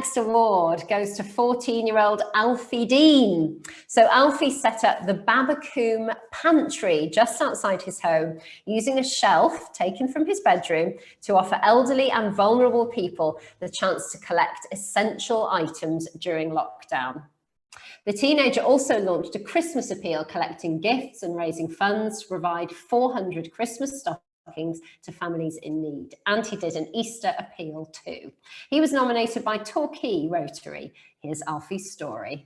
next award goes to 14-year-old Alfie Dean. So Alfie set up the Babbacombe Pantry just outside his home, using a shelf taken from his bedroom to offer elderly and vulnerable people the chance to collect essential items during lockdown. The teenager also launched a Christmas appeal, collecting gifts and raising funds to provide 400 Christmas stockings to families in need. And he did an Easter appeal too. He was nominated by Torquay Rotary. Here's Alfie's story.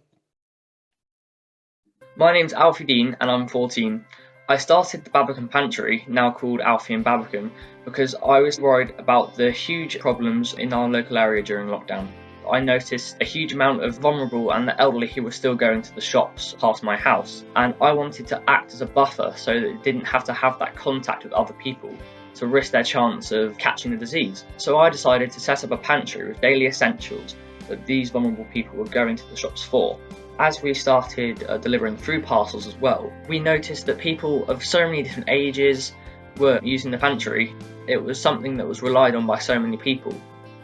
My name's Alfie Dean and I'm 14. I started the Babbacombe Pantry, now called Alfie and Babbacombe, because I was worried about the huge problems in our local area during lockdown. I noticed a huge amount of vulnerable and the elderly who were still going to the shops past my house, and I wanted to act as a buffer so that they didn't have to have that contact with other people to risk their chance of catching the disease. So I decided to set up a pantry with daily essentials that these vulnerable people were going to the shops for. As we started delivering food parcels as well, we noticed that people of so many different ages were using the pantry. It was something that was relied on by so many people.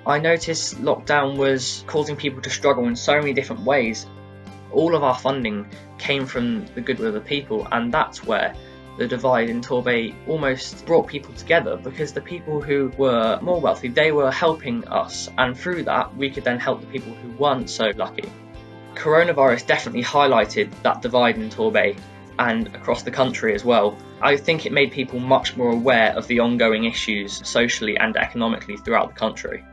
I noticed lockdown was causing people to struggle in so many different ways. All of our funding came from the goodwill of the people, and that's where the divide in Torquay almost brought people together, because the people who were more wealthy, they were helping us, and through that we could then help the people who weren't so lucky. Coronavirus definitely highlighted that divide in Torquay and across the country as well. I think it made people much more aware of the ongoing issues socially and economically throughout the country.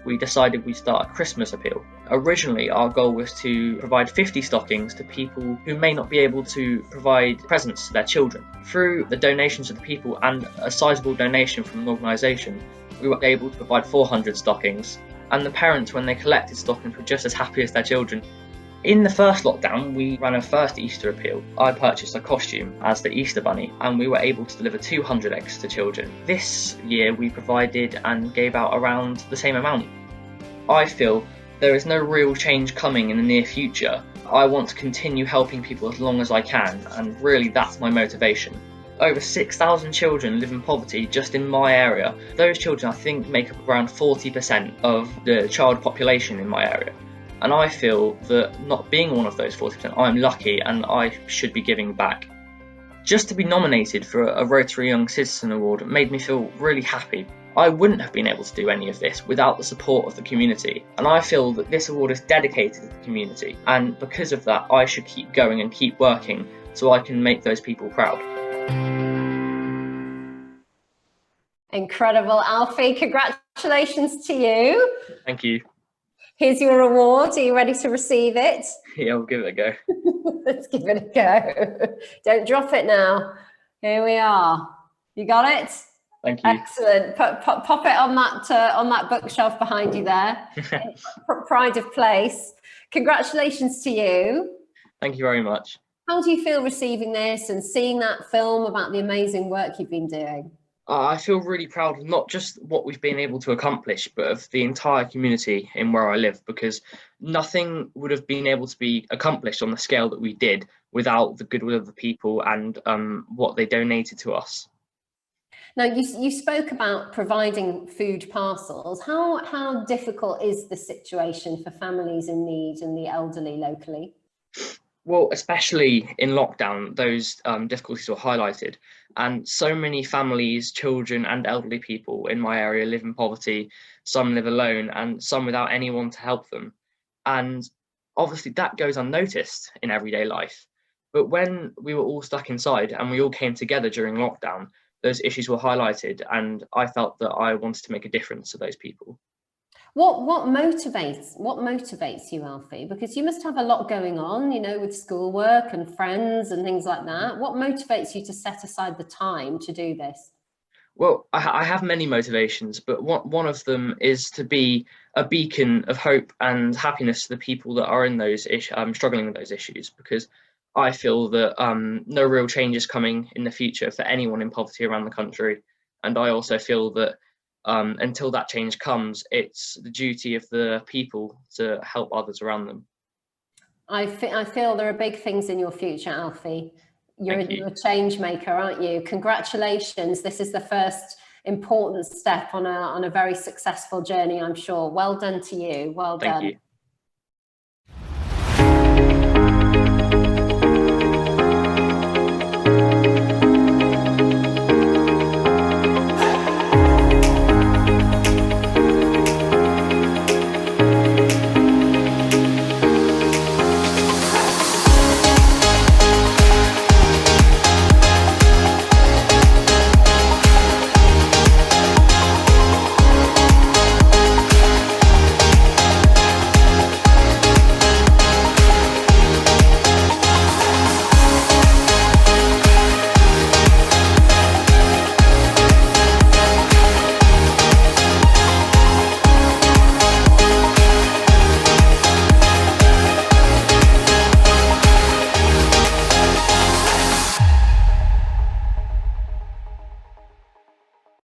We decided we'd start a Christmas appeal. Originally, our goal was to provide 50 stockings to people who may not be able to provide presents to their children. Through the donations of the people and a sizable donation from an organisation, we were able to provide 400 stockings, and the parents, when they collected stockings, were just as happy as their children. In the first lockdown, we ran a first Easter appeal. I purchased a costume as the Easter Bunny, and we were able to deliver 200 eggs to children. This year, we provided and gave out around the same amount. I feel there is no real change coming in the near future. I want to continue helping people as long as I can, and really that's my motivation. Over 6,000 children live in poverty just in my area. Those children, I think, make up around 40% of the child population in my area. And I feel that not being one of those 40%, I'm lucky and I should be giving back. Just to be nominated for a Rotary Young Citizen Award made me feel really happy. I wouldn't have been able to do any of this without the support of the community. And I feel that this award is dedicated to the community. And because of that, I should keep going and keep working so I can make those people proud. Incredible, Alfie. Congratulations to you. Thank you. Here's your award. Are you ready to receive it? Yeah, we'll give it a go. Let's give it a go. Don't drop it now. Here we are. You got it? Thank you. Excellent. Pop it on that bookshelf behind you there. Pride of place. Congratulations to you. Thank you very much. How do you feel receiving this and seeing that film about the amazing work you've been doing? I feel really proud of not just what we've been able to accomplish, but of the entire community in where I live, because nothing would have been able to be accomplished on the scale that we did without the goodwill of the people and what they donated to us. Now, you spoke about providing food parcels. How difficult is the situation for families in need and the elderly locally? Well, especially in lockdown, those difficulties were highlighted. And so many families, children and elderly people in my area live in poverty. Some live alone and some without anyone to help them. And obviously that goes unnoticed in everyday life. But when we were all stuck inside and we all came together during lockdown, those issues were highlighted, and I felt that I wanted to make a difference to those people. What motivates you, Alfie? Because you must have a lot going on, you know, with schoolwork and friends and things like that. What motivates you to set aside the time to do this? Well, I have many motivations, but one of them is to be a beacon of hope and happiness to the people that are in those struggling with those issues, because I feel that no real change is coming in the future for anyone in poverty around the country. And I also feel that until that change comes, it's the duty of the people to help others around them. I feel there are big things in your future, Alfie. You're a change maker, aren't you? Congratulations. This is the first important step on a very successful journey, I'm sure. Well done to you. Well done. Thank you.